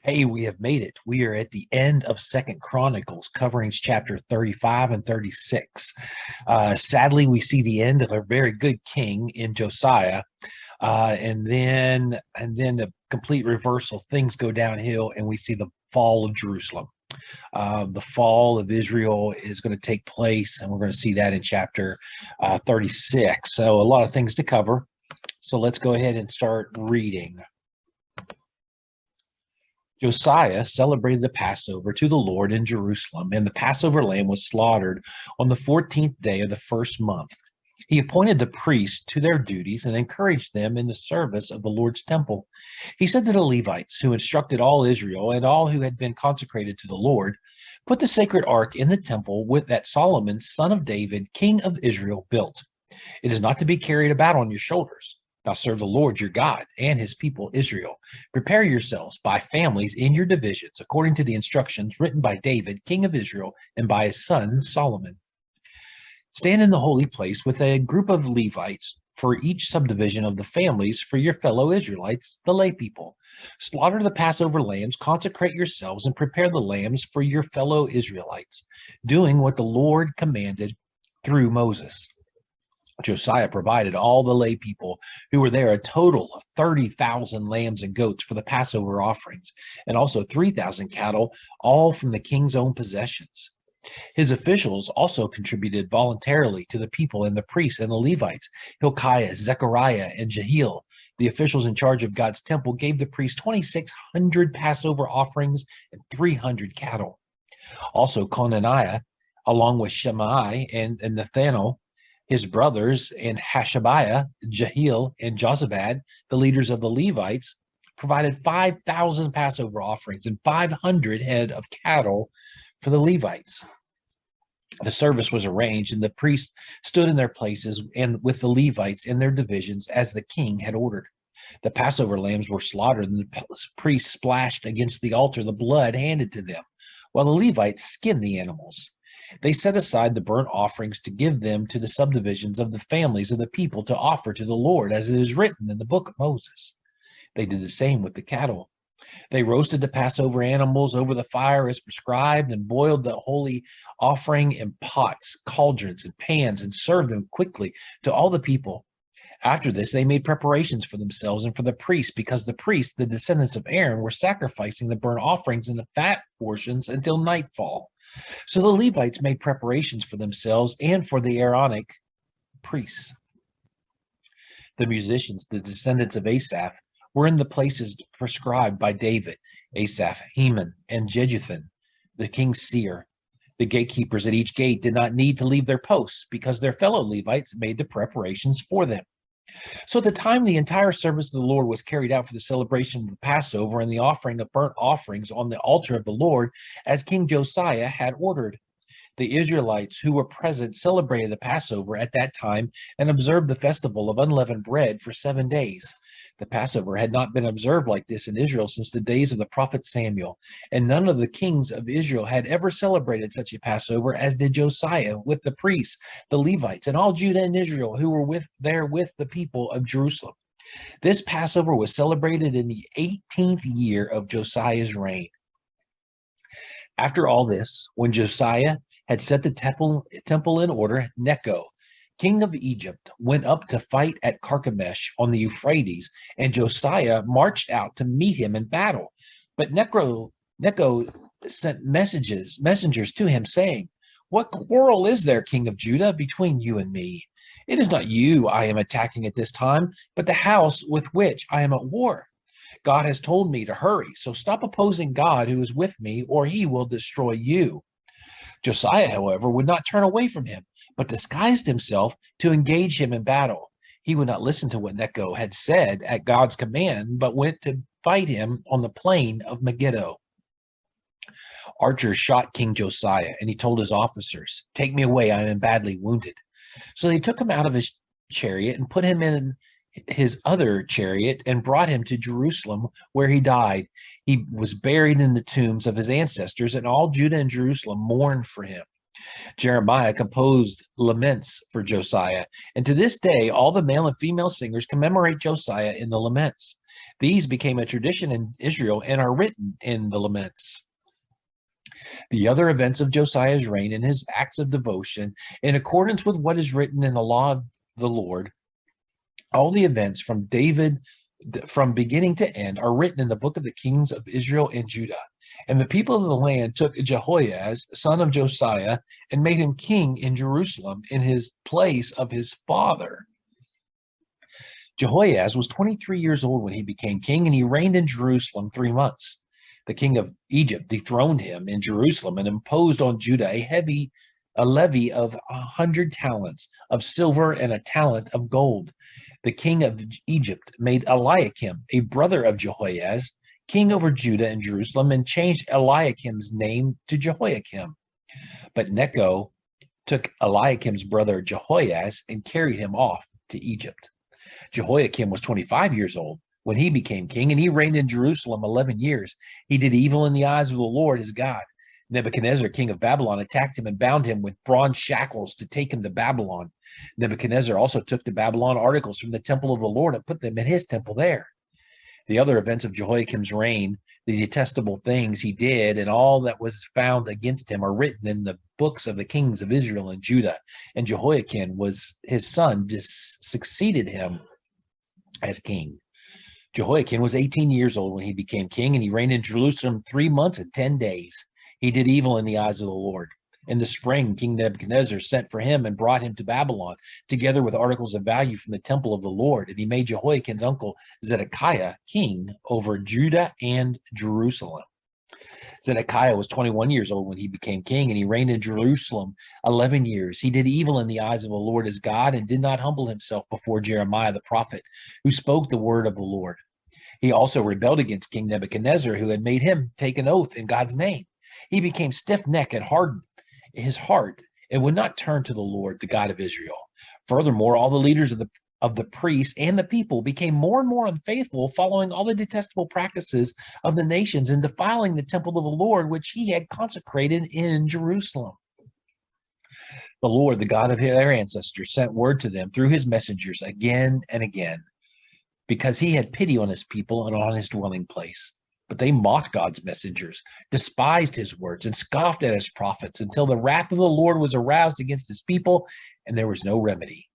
Hey, we have made it. We are at the end of Second Chronicles, covering chapter 35 and 36. Sadly, we see the end of a very good king in Josiah, and then the complete reversal. Things go downhill, and we see the fall of Jerusalem. The fall of Israel is going to take place, and we're going to see that in chapter 36. So, a lot of things to cover. So, let's go ahead and start reading. Josiah celebrated the Passover to the Lord in Jerusalem, and the Passover lamb was slaughtered on the 14th day of the first month. He appointed the priests to their duties and encouraged them in the service of the Lord's temple. He said to the Levites, who instructed all Israel and all who had been consecrated to the Lord, "Put the sacred ark in the temple with that Solomon, son of David, king of Israel, built. It is not to be carried about on your shoulders. Now serve the Lord your God and his people Israel. Prepare yourselves by families in your divisions, according to the instructions written by David, king of Israel, and by his son Solomon. Stand in the holy place with a group of Levites for each subdivision of the families for your fellow Israelites, the lay people. Slaughter the Passover lambs, consecrate yourselves, and prepare the lambs for your fellow Israelites, doing what the Lord commanded through Moses." Josiah provided all the lay people who were there a total of 30,000 lambs and goats for the Passover offerings, and also 3,000 cattle, all from the king's own possessions. His officials also contributed voluntarily to the people, and the priests and the Levites, Hilkiah, Zechariah, and Jehiel. The officials in charge of God's temple gave the priests 2,600 Passover offerings and 300 cattle. Also, Conaniah, along with Shemaiah and Nathanael, his brothers, and Hashabiah, Jehiel, and Jozabad, the leaders of the Levites, provided 5,000 Passover offerings and 500 head of cattle for the Levites. The service was arranged, and the priests stood in their places and with the Levites in their divisions as the king had ordered. The Passover lambs were slaughtered, and the priests splashed against the altar the blood handed to them, while the Levites skinned the animals. They set aside the burnt offerings to give them to the subdivisions of the families of the people to offer to the Lord, as it is written in the book of Moses. They did the same with the cattle. They roasted the Passover animals over the fire as prescribed, and boiled the holy offering in pots, cauldrons, and pans, and served them quickly to all the people. After this, they made preparations for themselves and for the priests, because the priests, the descendants of Aaron, were sacrificing the burnt offerings and the fat portions until nightfall. So the Levites made preparations for themselves and for the Aaronic priests. The musicians, the descendants of Asaph, were in the places prescribed by David: Asaph, Heman, and Jeduthun, the king's seer. The gatekeepers at each gate did not need to leave their posts, because their fellow Levites made the preparations for them. So at the time the entire service of the Lord was carried out for the celebration of the Passover and the offering of burnt offerings on the altar of the Lord, as King Josiah had ordered. The Israelites who were present celebrated the Passover at that time and observed the festival of unleavened bread for 7 days. The Passover had not been observed like this in Israel since the days of the prophet Samuel, and none of the kings of Israel had ever celebrated such a Passover as did Josiah, with the priests, the Levites, and all Judah and Israel who were with the people of Jerusalem. This Passover was celebrated in the 18th year of Josiah's reign. After all this, when Josiah had set the temple in order, Necho, king of Egypt, went up to fight at Carchemish on the Euphrates, and Josiah marched out to meet him in battle. But Necho sent messengers to him, saying, "What quarrel is there, king of Judah, between you and me? It is not you I am attacking at this time, but the house with which I am at war. God has told me to hurry, so stop opposing God who is with me, or he will destroy you." Josiah, however, would not turn away from him, but disguised himself to engage him in battle. He would not listen to what Necho had said at God's command, but went to fight him on the plain of Megiddo. Archers shot King Josiah, and he told his officers, "Take me away, I am badly wounded." So they took him out of his chariot and put him in his other chariot and brought him to Jerusalem, where he died. He was buried in the tombs of his ancestors, and all Judah and Jerusalem mourned for him. Jeremiah composed laments for Josiah, and to this day all the male and female singers commemorate Josiah in the laments. These became a tradition in Israel and are written in the laments. The other events of Josiah's reign and his acts of devotion, in accordance with what is written in the law of the Lord, all the events from David, from beginning to end, are written in the book of the kings of Israel and Judah. And the people of the land took Jehoiaz, son of Josiah, and made him king in Jerusalem in his place of his father. Jehoiaz was 23 years old when he became king, and he reigned in Jerusalem 3 months. The king of Egypt dethroned him in Jerusalem and imposed on Judah a levy of 100 talents of silver and a talent of gold. The king of Egypt made Eliakim, a brother of Jehoiaz, king over Judah and Jerusalem, and changed Eliakim's name to Jehoiakim. But Necho took Eliakim's brother Jehoiaz and carried him off to Egypt. Jehoiakim was 25 years old when he became king, and he reigned in Jerusalem 11 years. He did evil in the eyes of the Lord his God. Nebuchadnezzar, king of Babylon, attacked him and bound him with bronze shackles to take him to Babylon. Nebuchadnezzar also took to Babylon articles from the temple of the Lord and put them in his temple there. The other events of Jehoiakim's reign, the detestable things he did, and all that was found against him are written in the books of the kings of Israel and Judah. And Jehoiakim was his son, succeeded him as king. Jehoiakim was 18 years old when he became king, and he reigned in Jerusalem 3 months and 10 days. He did evil in the eyes of the Lord. In the spring, King Nebuchadnezzar sent for him and brought him to Babylon, together with articles of value from the temple of the Lord. And he made Jehoiakim's uncle Zedekiah king over Judah and Jerusalem. Zedekiah was 21 years old when he became king, and he reigned in Jerusalem 11 years. He did evil in the eyes of the Lord his God, and did not humble himself before Jeremiah the prophet, who spoke the word of the Lord. He also rebelled against King Nebuchadnezzar, who had made him take an oath in God's name. He became stiff-necked and hardened his heart and would not turn to the Lord, the God of Israel. Furthermore, all the leaders of the priests and the people became more and more unfaithful, following all the detestable practices of the nations and defiling the temple of the Lord, which he had consecrated in Jerusalem. The Lord, the God of their ancestors, sent word to them through his messengers again and again, because he had pity on his people and on his dwelling place. But they mocked God's messengers, despised his words, and scoffed at his prophets, until the wrath of the Lord was aroused against his people, and there was no remedy.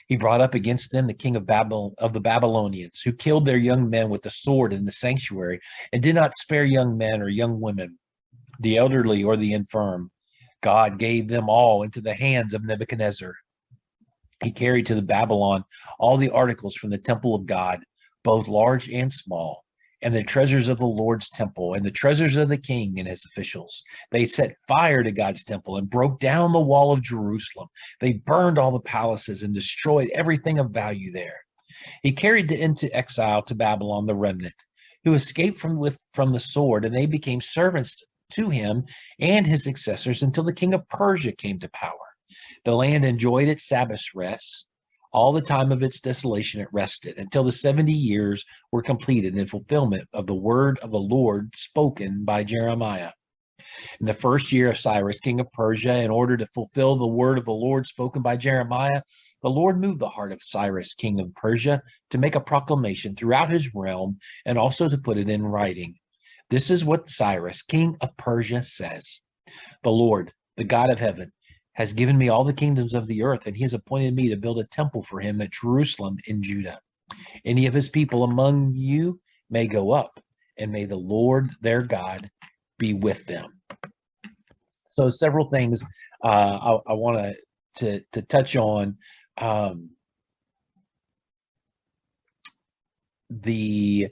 He brought up against them the king of the Babylonians, who killed their young men with the sword in the sanctuary, and did not spare young men or young women, the elderly or the infirm. God gave them all into the hands of Nebuchadnezzar. He carried to the Babylon all the articles from the temple of God, both large and small, and the treasures of the Lord's temple, and the treasures of the king and his officials. They set fire to God's temple and broke down the wall of Jerusalem. They burned all the palaces and destroyed everything of value there. He carried into exile to Babylon the remnant, who escaped from the sword, and they became servants to him and his successors until the king of Persia came to power. The land enjoyed its Sabbath rests. All the time of its desolation it rested, until the 70 years were completed in fulfillment of the word of the Lord spoken by Jeremiah. In the first year of Cyrus, king of Persia, in order to fulfill the word of the Lord spoken by Jeremiah, the Lord moved the heart of Cyrus, king of Persia, to make a proclamation throughout his realm, and also to put it in writing. This is what Cyrus, king of Persia, says. The Lord, the God of heaven, has given me all the kingdoms of the earth, and he has appointed me to build a temple for him at Jerusalem in Judah. Any of his people among you may go up, and may the Lord their God be with them. So several things I want to touch on. The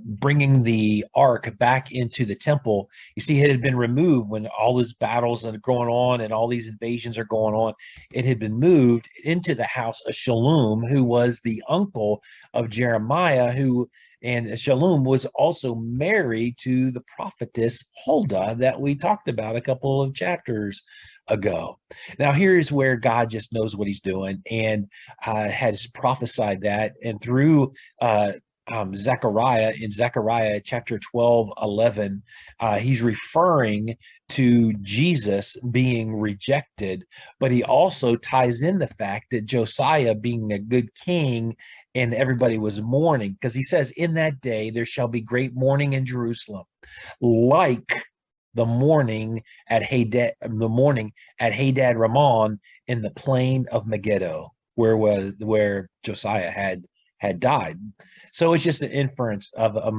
bringing the ark back into the temple. You see, it had been removed when all these battles are going on and all these invasions are going on. It had been moved into the house of Shallum, who was the uncle of Jeremiah, and Shallum was also married to the prophetess Huldah that we talked about a couple of chapters ago. Now, here's where God just knows what he's doing and has prophesied that. And through Zechariah, in Zechariah chapter 12:11, he's referring to Jesus being rejected, but he also ties in the fact that Josiah being a good king and everybody was mourning, because he says, in that day there shall be great mourning in Jerusalem, like the morning at Hadad Ramon in the plain of Megiddo, where Josiah had died. So it's just an inference of a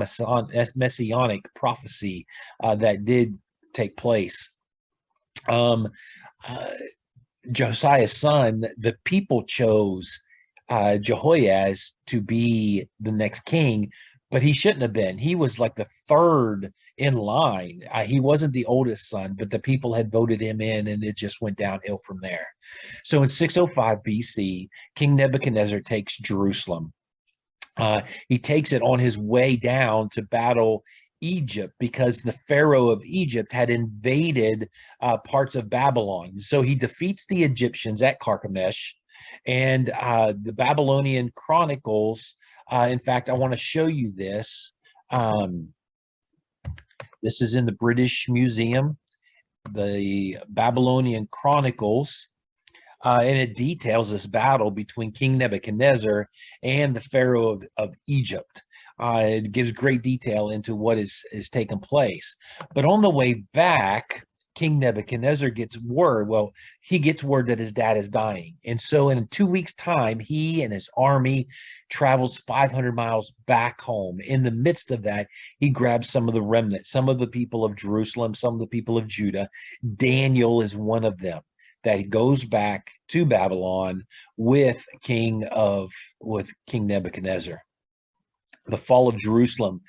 messianic prophecy that did take place. Josiah's son, the people chose Jehoiaz to be the next king, but he shouldn't have been. He was like the third in line. He wasn't the oldest son, but the people had voted him in, and it just went downhill from there. So in 605 BC, King Nebuchadnezzar takes Jerusalem. He takes it on his way down to battle Egypt, because the Pharaoh of Egypt had invaded parts of Babylon. So he defeats the Egyptians at Carchemish, and the Babylonian Chronicles. In fact, I want to show you this. This is in the British Museum, the Babylonian Chronicles. And it details this battle between King Nebuchadnezzar and the Pharaoh of Egypt. It gives great detail into what is taking place. But on the way back, King Nebuchadnezzar gets word. Well, he gets word that his dad is dying. And so in 2 weeks' time, he and his army travels 500 miles back home. In the midst of that, he grabs some of the remnants, some of the people of Jerusalem, some of the people of Judah. Daniel is one of them that goes back to Babylon with King Nebuchadnezzar. The fall of Jerusalem,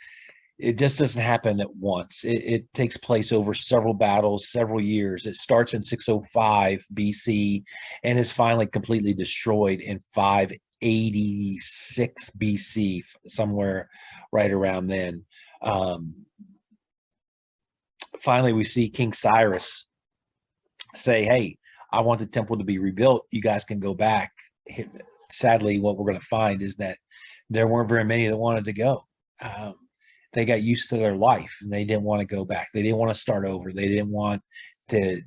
it just doesn't happen at once. It takes place over several battles, several years. It starts in 605 BC and is finally completely destroyed in 586 BC, somewhere right around then. Finally, we see King Cyrus say, hey, I want the temple to be rebuilt. You guys can go back. Sadly, what we're going to find is that there weren't very many that wanted to go. They got used to their life and they didn't want to go back. They didn't want to start over. They didn't want to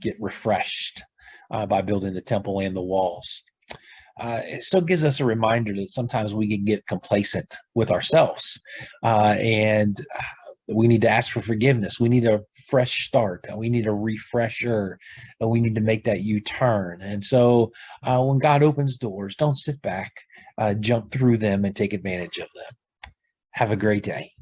get refreshed by building the temple and the walls. It still gives us a reminder that sometimes we can get complacent with ourselves, and we need to ask for forgiveness. We need a fresh start. We need a refresher. We need to make that U-turn. And so when God opens doors, don't sit back, jump through them and take advantage of them. Have a great day.